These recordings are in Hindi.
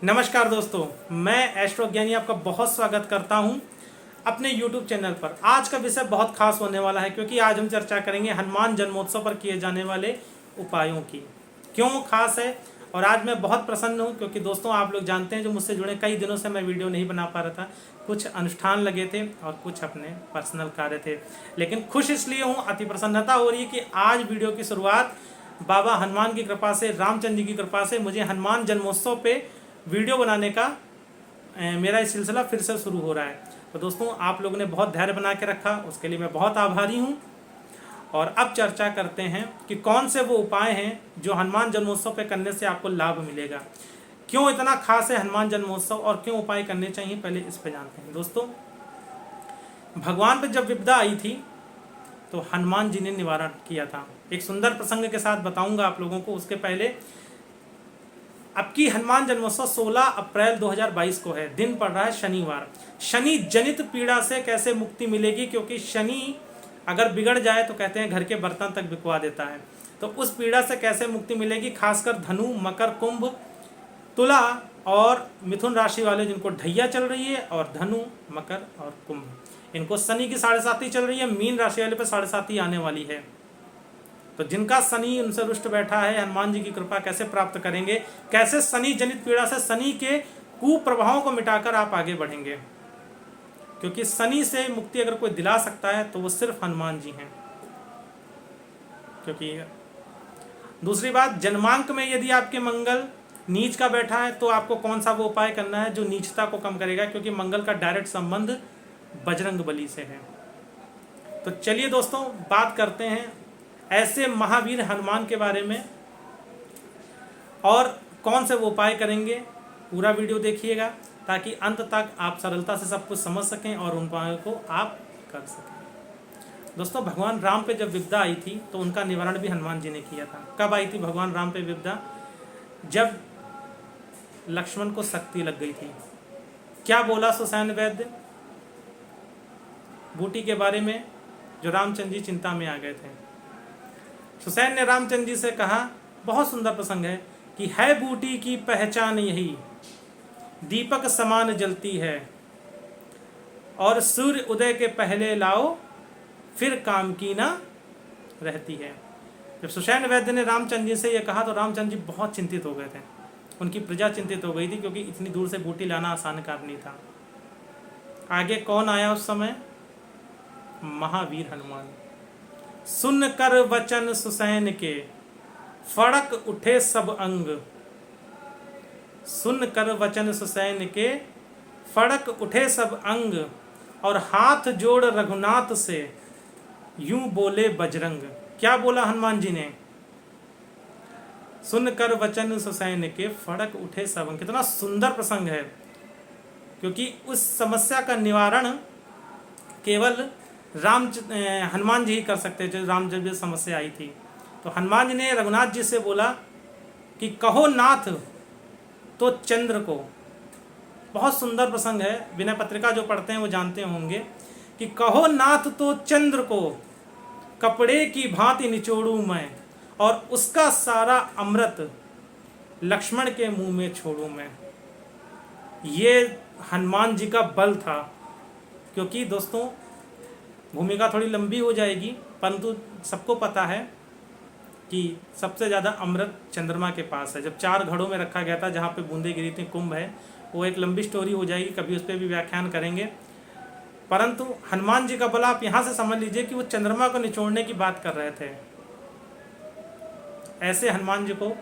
नमस्कार दोस्तों, मैं एस्ट्रो ज्ञानी आपका बहुत स्वागत करता हूं अपने YouTube चैनल पर। आज का विषय बहुत खास होने वाला है क्योंकि आज हम चर्चा करेंगे हनुमान जन्मोत्सव पर किए जाने वाले उपायों की। क्यों खास है और आज मैं बहुत प्रसन्न हूं क्योंकि दोस्तों आप लोग जानते हैं जो मुझसे जुड़े कई दिनों से मैं वीडियो नहीं बना पा रहा था। कुछ अनुष्ठान लगे थे और कुछ अपने पर्सनल कार्य थे, लेकिन खुश इसलिए हूँ, अति प्रसन्नता हो रही है कि आज वीडियो की शुरुआत बाबा हनुमान की कृपा से, रामचंद्र जी की कृपा से मुझे हनुमान जन्मोत्सव पे वीडियो बनाने का मेरा ये सिलसिला फिर से शुरू हो रहा है। तो दोस्तों आप लोगों ने बहुत धैर्य बना के रखा, उसके लिए मैं बहुत आभारी हूँ। और अब चर्चा करते हैं कि कौन से वो उपाय हैं जो हनुमान जन्मोत्सव पे करने से आपको लाभ मिलेगा। क्यों इतना खास है हनुमान जन्मोत्सव और क्यों उपाय करने चाहिए, पहले इस पे जानते हैं। दोस्तों, भगवान पे जब विपदा आई थी तो हनुमान जी ने निवारण किया था। एक सुंदर प्रसंग के साथ बताऊंगा आप लोगों को। उसके पहले अब की हनुमान जन्मोत्सव 16 अप्रैल 2022 को है। दिन पड़ रहा है शनिवार। शनि जनित पीड़ा से कैसे मुक्ति मिलेगी, क्योंकि शनि अगर बिगड़ जाए तो कहते हैं घर के बर्तन तक बिकवा देता है। तो उस पीड़ा से कैसे मुक्ति मिलेगी, खासकर धनु, मकर, कुंभ, तुला और मिथुन राशि वाले जिनको ढैया चल रही है, और धनु, मकर और कुंभ, इनको शनि की 7.5 चल रही है। मीन राशि वाले पे 7.5 आने वाली है। तो जिनका शनि उनसे रुष्ट बैठा है, हनुमान जी की कृपा कैसे प्राप्त करेंगे, कैसे शनि जनित पीड़ा से, शनि के कुप्रभावों को मिटाकर आप आगे बढ़ेंगे, क्योंकि शनि से मुक्ति अगर कोई दिला सकता है तो वो सिर्फ हनुमान जी हैं। क्योंकि दूसरी बात, जन्मांक में यदि आपके मंगल नीच का बैठा है तो आपको कौन सा वो उपाय करना है जो नीचता को कम करेगा, क्योंकि मंगल का डायरेक्ट संबंध बजरंग बली से है। तो चलिए दोस्तों, बात करते हैं ऐसे महावीर हनुमान के बारे में और कौन से वो उपाय करेंगे। पूरा वीडियो देखिएगा ताकि अंत तक आप सरलता से सब कुछ समझ सकें और उन उपायों को आप कर सकें। दोस्तों, भगवान राम पे जब विपदा आई थी तो उनका निवारण भी हनुमान जी ने किया था। कब आई थी भगवान राम पे विपदा? जब लक्ष्मण को शक्ति लग गई थी। क्या बोला सुसैन वैद्य बूटी के बारे में, जो रामचंद्र जी चिंता में आ गए थे। सुसैन ने रामचंद्र जी से कहा, बहुत सुंदर प्रसंग है, कि है बूटी की पहचान यही, दीपक समान जलती है, और सूर्य उदय के पहले लाओ, फिर काम की ना रहती है। जब सुसैन वैद्य ने रामचंद्र जी से यह कहा तो रामचंद्र जी बहुत चिंतित हो गए थे। उनकी प्रजा चिंतित हो गई थी, क्योंकि इतनी दूर से बूटी लाना आसान कार्य नहीं था। आगे कौन आया उस समय? महावीर हनुमान। सुन कर वचन सुसैन के, फड़क उठे सब अंग। सुन कर वचन सुसैन के, फड़क उठे सब अंग, और हाथ जोड़ रघुनाथ से, यूं बोले बजरंग। क्या बोला हनुमान जी ने? सुन कर वचन सुसैन के, फड़क उठे सब अंग। कितना सुंदर प्रसंग है, क्योंकि उस समस्या का निवारण केवल हनुमान जी ही कर सकते थे। राम जब ये समस्या आई थी तो हनुमान जी ने रघुनाथ जी से बोला कि कहो नाथ तो चंद्र को। बहुत सुंदर प्रसंग है, विनय पत्रिका जो पढ़ते हैं वो जानते होंगे, कि कहो नाथ तो चंद्र को, कपड़े की भांति निचोड़ूं मैं, और उसका सारा अमृत लक्ष्मण के मुंह में छोड़ूं मैं। ये हनुमान जी का बल था। क्योंकि दोस्तों, भूमिका थोड़ी लंबी हो जाएगी, परंतु सबको पता है कि सबसे ज़्यादा अमृत चंद्रमा के पास है। जब 4 घड़ों में रखा गया था जहाँ पे बूंदें गिरी थी, कुंभ है, वो एक लंबी स्टोरी हो जाएगी, कभी उस पर भी व्याख्यान करेंगे। परंतु हनुमान जी का बल आप यहाँ से समझ लीजिए कि वो चंद्रमा को निचोड़ने की बात कर रहे थे। ऐसे हनुमान जी को,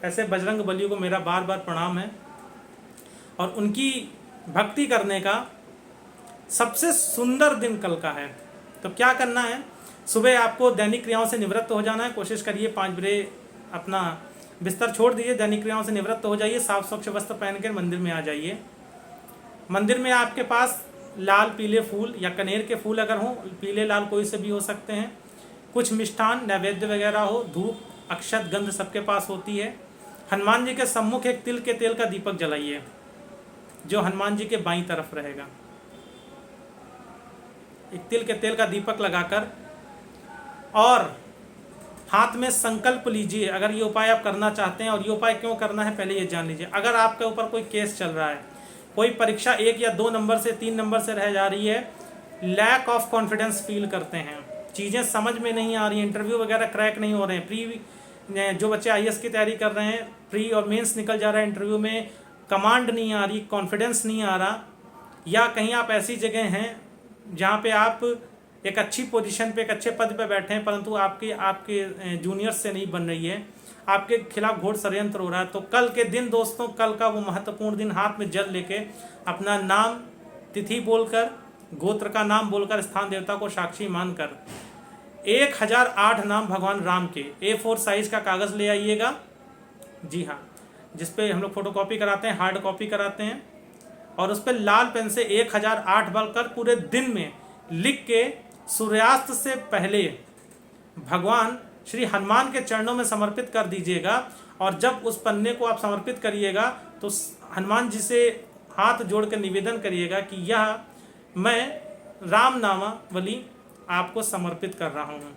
ऐसे बजरंग बलियों को मेरा बार बार प्रणाम है। और उनकी भक्ति करने का सबसे सुंदर दिन कल का है। तो क्या करना है? सुबह आपको दैनिक क्रियाओं से निवृत्त हो जाना है। कोशिश करिए 5 बजे अपना बिस्तर छोड़ दीजिए, दैनिक क्रियाओं से निवृत्त हो जाइए, साफ स्वच्छ वस्त्र पहन कर मंदिर में आ जाइए। मंदिर में आपके पास लाल पीले फूल या कनेर के फूल अगर हों, पीले लाल कोई से भी हो सकते हैं, कुछ मिष्ठान नैवेद्य वगैरह हो, धूप, अक्षत, गंध सबके पास होती है। हनुमान जी के सम्मुख एक तिल के तेल का दीपक जलाइए, जो हनुमान जी के बाईं तरफ रहेगा। एक तिल के तेल का दीपक लगाकर और हाथ में संकल्प लीजिए अगर ये उपाय आप करना चाहते हैं। और ये उपाय क्यों करना है पहले ये जान लीजिए। अगर आपके ऊपर कोई केस चल रहा है, कोई परीक्षा 1 या 2 नंबर से 3 नंबर से रह जा रही है, लैक ऑफ कॉन्फिडेंस फील करते हैं, चीज़ें समझ में नहीं आ रही हैं, इंटरव्यू वगैरह क्रैक नहीं हो रहे हैं, जो बच्चे आईएएस की तैयारी कर रहे हैं, प्री और मेंस निकल जा रहा है, इंटरव्यू में कमांड नहीं आ रही, कॉन्फिडेंस नहीं आ रहा, या कहीं आप ऐसी जगह हैं जहाँ पे आप एक अच्छी पोजीशन पे, एक अच्छे पद पे बैठे हैं, परंतु आपके जूनियर्स से नहीं बन रही है, आपके खिलाफ घोर षड्यंत्र हो रहा है, तो कल के दिन दोस्तों, कल का वो महत्वपूर्ण दिन, हाथ में जल लेके अपना नाम, तिथि बोलकर, गोत्र का नाम बोलकर, स्थान देवता को साक्षी मानकर 1008 नाम भगवान राम के A4 साइज का कागज़ ले आइएगा। जी हाँ, जिसपे हम लोग फोटो कॉपी कराते हैं, हार्ड कॉपी कराते हैं, और उस पर लाल पेन से 1008 बार कर पूरे दिन में लिख के सूर्यास्त से पहले भगवान श्री हनुमान के चरणों में समर्पित कर दीजिएगा। और जब उस पन्ने को आप समर्पित करिएगा तो हनुमान जी से हाथ जोड़ कर निवेदन करिएगा कि यह मैं राम नामावली आपको समर्पित कर रहा हूँ।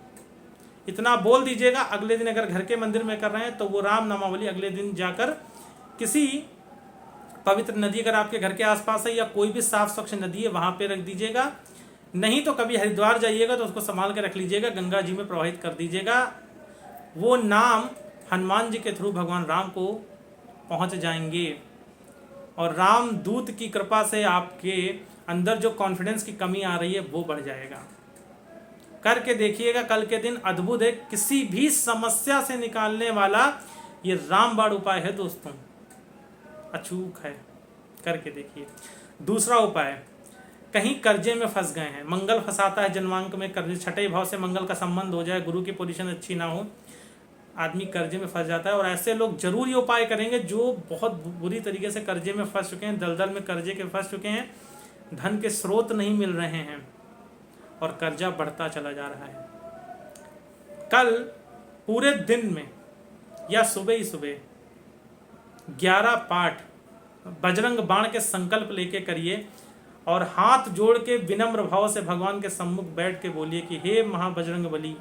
इतना बोल दीजिएगा। अगले दिन अगर घर के मंदिर में कर रहे हैं तो वो राम नामावली अगले दिन जाकर किसी पवित्र नदी, अगर आपके घर के आसपास है या कोई भी साफ स्वच्छ नदी है, वहाँ पे रख दीजिएगा। नहीं तो कभी हरिद्वार जाइएगा तो उसको संभाल के रख लीजिएगा, गंगा जी में प्रवाहित कर दीजिएगा। वो नाम हनुमान जी के थ्रू भगवान राम को पहुँच जाएंगे और राम दूत की कृपा से आपके अंदर जो कॉन्फिडेंस की कमी आ रही है वो बढ़ जाएगा। करके देखिएगा, कल के दिन अद्भुत है, किसी भी समस्या से निकालने वाला ये रामबाण उपाय है दोस्तों, अचूक है, करके देखिए। दूसरा उपाय, कहीं कर्जे में फंस गए हैं, मंगल फंसाता है जन्मांक में, कर्जे, छठे भाव से मंगल का संबंध हो जाए, गुरु की पोजीशन अच्छी ना हो, आदमी कर्जे में फंस जाता है। और ऐसे लोग जरूर ये उपाय करेंगे जो बहुत बुरी तरीके से कर्जे में फंस चुके हैं, दलदल में कर्जे के फंस चुके हैं, धन के स्रोत नहीं मिल रहे हैं और कर्जा बढ़ता चला जा रहा है। कल पूरे दिन में या सुबह ही सुबह 11 पाठ बजरंग बाण के संकल्प लेके करिए और हाथ जोड़ के विनम्र भाव से भगवान के सम्मुख बैठ के बोलिए कि हे महाबजरंग बली,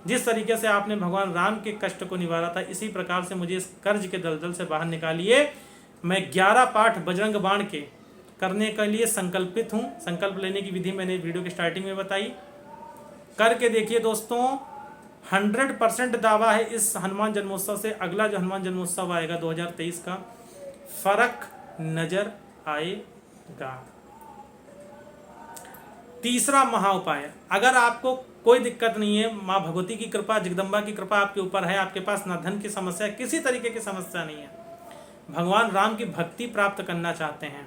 जिस तरीके से आपने भगवान राम के कष्ट को निवारा था, इसी प्रकार से मुझे इस कर्ज के दलदल से बाहर निकालिए। मैं 11 पाठ बजरंग बाण के करने के लिए संकल्पित हूँ। संकल्प लेने की विधि मैंने वीडियो की स्टार्टिंग में बताई। करके देखिए दोस्तों, 100% दावा है इस हनुमान जन्मोत्सव से अगला जो हनुमान जन्मोत्सव आएगा 2023 का, फर्क नजर आएगा। तीसरा महा उपाय, अगर आपको कोई दिक्कत नहीं है, माँ भगवती की कृपा, जगदम्बा की कृपा आपके ऊपर है, आपके पास ना धन की समस्या, किसी तरीके की समस्या नहीं है, भगवान राम की भक्ति प्राप्त करना चाहते हैं,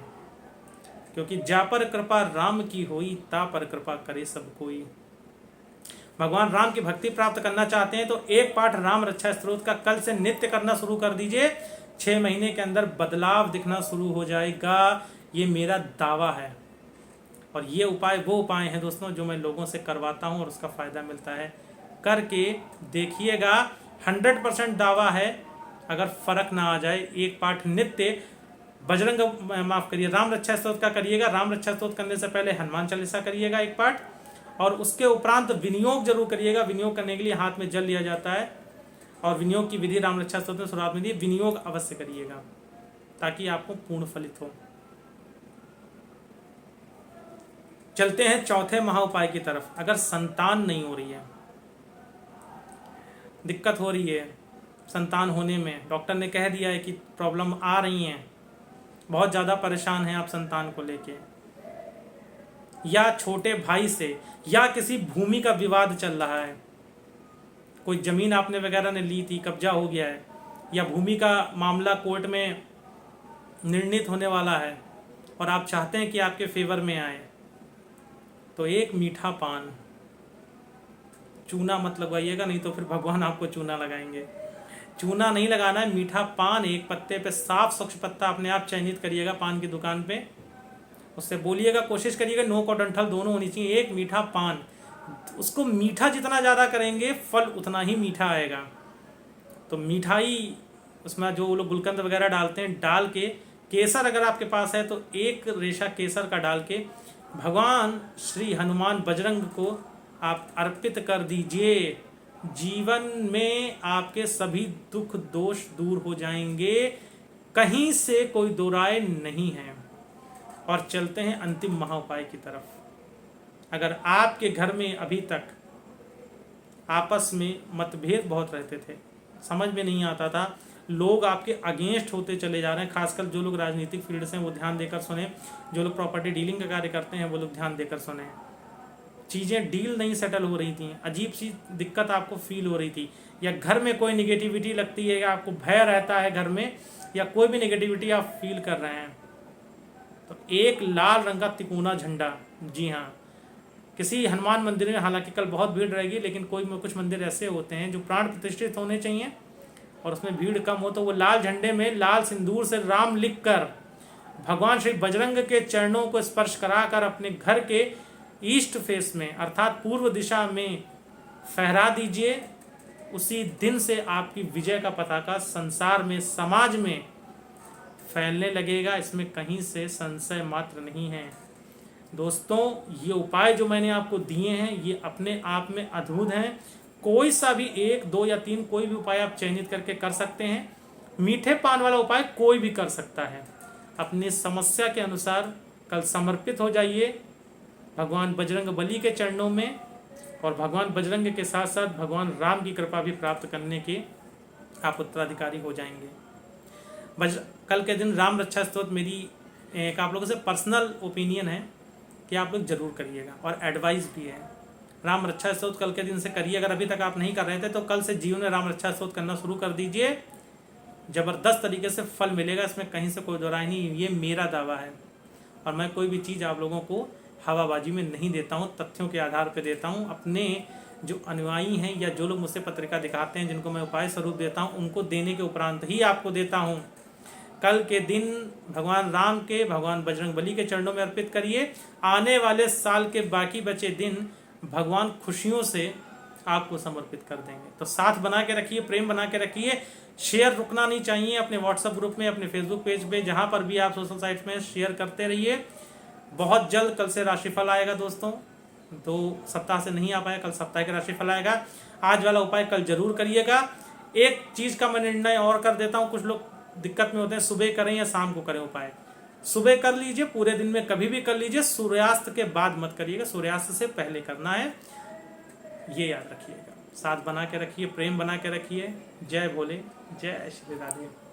क्योंकि जा पर कृपा राम की होई, ता पर कृपा करे सब कोई। भगवान राम की भक्ति प्राप्त करना चाहते हैं तो एक पाठ राम रक्षा स्तोत्र का कल से नित्य करना शुरू कर दीजिए। 6 महीने के अंदर बदलाव दिखना शुरू हो जाएगा, ये मेरा दावा है। और ये उपाय वो उपाय हैं दोस्तों जो मैं लोगों से करवाता हूँ और उसका फ़ायदा मिलता है। करके देखिएगा, 100% दावा है। अगर फर्क ना आ जाए, एक पाठ नित्य राम रक्षा स्तोत्र का करिएगा। राम रक्षा स्तोत्र करने से पहले हनुमान चालीसा करिएगा एक पाठ, और उसके उपरांत विनियोग जरूर करिएगा। विनियोग करने के लिए हाथ में जल लिया जाता है और विनियोग की विधि राम रक्षा स्तोत्र में शुरुआत में दी, विनियोग अवश्य करिएगा ताकि आपको पूर्ण फलित हो। चलते हैं चौथे महाउपाय की तरफ। अगर संतान नहीं हो रही है, दिक्कत हो रही है संतान होने में, डॉक्टर ने कह दिया है कि प्रॉब्लम आ रही हैं, बहुत ज़्यादा परेशान हैं आप संतान को लेके, या छोटे भाई से या किसी भूमि का विवाद चल रहा है, कोई ज़मीन आपने वगैरह ने ली थी, कब्जा हो गया है, या भूमि का मामला कोर्ट में निर्णित होने वाला है और आप चाहते हैं कि आपके फेवर में आए, तो एक मीठा पान, चूना मत लगवाइएगा, नहीं तो फिर भगवान आपको चूना लगाएंगे। चूना नहीं लगाना है, मीठा पान एक पत्ते पे, साफ स्वच्छ पत्ता अपने आप चयनित करिएगा पान की दुकान पे, उससे बोलिएगा, कोशिश करिएगा नोक और डंठल दोनों होनी चाहिए। एक मीठा पान, उसको मीठा जितना ज़्यादा करेंगे फल उतना ही मीठा आएगा। तो मिठाई उसमें जो लोग गुलकंद वगैरह डालते हैं, डाल के, केसर अगर आपके पास है तो एक रेशा केसर का डाल के भगवान श्री हनुमान बजरंग को आप अर्पित कर दीजिए। जीवन में आपके सभी दुख दोष दूर हो जाएंगे, कहीं से कोई दो राय नहीं है। और चलते हैं अंतिम महाउपाय की तरफ। अगर आपके घर में अभी तक आपस में मतभेद बहुत रहते थे, समझ में नहीं आता था, लोग आपके अगेंस्ट होते चले जा रहे हैं, खासकर जो लोग राजनीतिक फील्ड से हैं वो ध्यान देकर सुने, जो लोग प्रॉपर्टी डीलिंग का कार्य करते हैं वो लोग ध्यान देकर सुने। चीज़ें डील नहीं सेटल हो रही थी, अजीब सी दिक्कत आपको फील हो रही थी, या घर में कोई निगेटिविटी लगती है, या आपको भय रहता है घर में, या कोई भी निगेटिविटी आप फील कर रहे हैं, तो एक लाल रंग का तिकोना झंडा, जी हाँ, किसी हनुमान मंदिर में, हालांकि कल बहुत भीड़ रहेगी, लेकिन कुछ मंदिर ऐसे होते हैं जो प्राण प्रतिष्ठित होने चाहिए और उसमें भीड़ कम हो, तो वो लाल झंडे में लाल सिंदूर से राम लिखकर भगवान श्री बजरंग के चरणों को स्पर्श कराकर अपने घर के ईस्ट फेस में अर्थात पूर्व दिशा में फहरा दीजिए। उसी दिन से आपकी विजय का पताका संसार में, समाज में फैलने लगेगा, इसमें कहीं से संशय मात्र नहीं है। दोस्तों, ये उपाय जो मैंने आपको दिए हैं ये अपने आप में अद्भुत हैं। कोई सा भी 1, 2 या 3 कोई भी उपाय आप चयनित करके कर सकते हैं। मीठे पान वाला उपाय कोई भी कर सकता है। अपनी समस्या के अनुसार कल समर्पित हो जाइए भगवान बजरंग बली के चरणों में, और भगवान बजरंग के साथ साथ भगवान राम की कृपा भी प्राप्त करने के आप उत्तराधिकारी हो जाएंगे। कल के दिन राम रक्षा स्तोत्र मेरी एक आप लोगों से पर्सनल ओपिनियन है कि आप लोग जरूर करिएगा, और एडवाइस भी है। राम रक्षा स्तोत्र कल के दिन से करिए। अगर अभी तक आप नहीं कर रहे थे तो कल से जीवन में राम रक्षा स्तोत्र करना शुरू कर दीजिए, ज़बरदस्त तरीके से फल मिलेगा, इसमें कहीं से कोई दो राय नहीं। ये मेरा दावा है, और मैं कोई भी चीज़ आप लोगों को हवाबाजी में नहीं देता हूँ, तथ्यों के आधार पर देता हूँ। अपने जो अनुयायी हैं या जो लोग मुझसे पत्रिका दिखाते हैं, जिनको मैं उपाय स्वरूप देता हूँ, उनको देने के उपरांत ही आपको देता हूँ। कल के दिन भगवान राम के, भगवान बजरंग बली के चरणों में अर्पित करिए। आने वाले साल के बाकी बचे दिन भगवान खुशियों से आपको समर्पित कर देंगे। तो साथ बना के रखिए, प्रेम बना के रखिए, शेयर रुकना नहीं चाहिए। अपने व्हाट्सएप ग्रुप में, अपने फेसबुक पेज पे, जहाँ पर भी आप सोशल साइट में शेयर करते रहिए। बहुत जल्द कल से राशिफल आएगा दोस्तों, 2 सप्ताह से नहीं आ पाया, कल सप्ताह का राशिफल आएगा। आज वाला उपाय कल जरूर करिएगा। एक चीज़ का मैं निर्णय और कर देता हूँ, कुछ लोग दिक्कत में होते हैं, सुबह करें या शाम को करें उपाय। सुबह कर लीजिए, पूरे दिन में कभी भी कर लीजिए, सूर्यास्त के बाद मत करिएगा, सूर्यास्त से पहले करना है, ये याद रखिएगा। साथ बना के रखिए, प्रेम बना के रखिए। जय भोले, जय श्री राधे।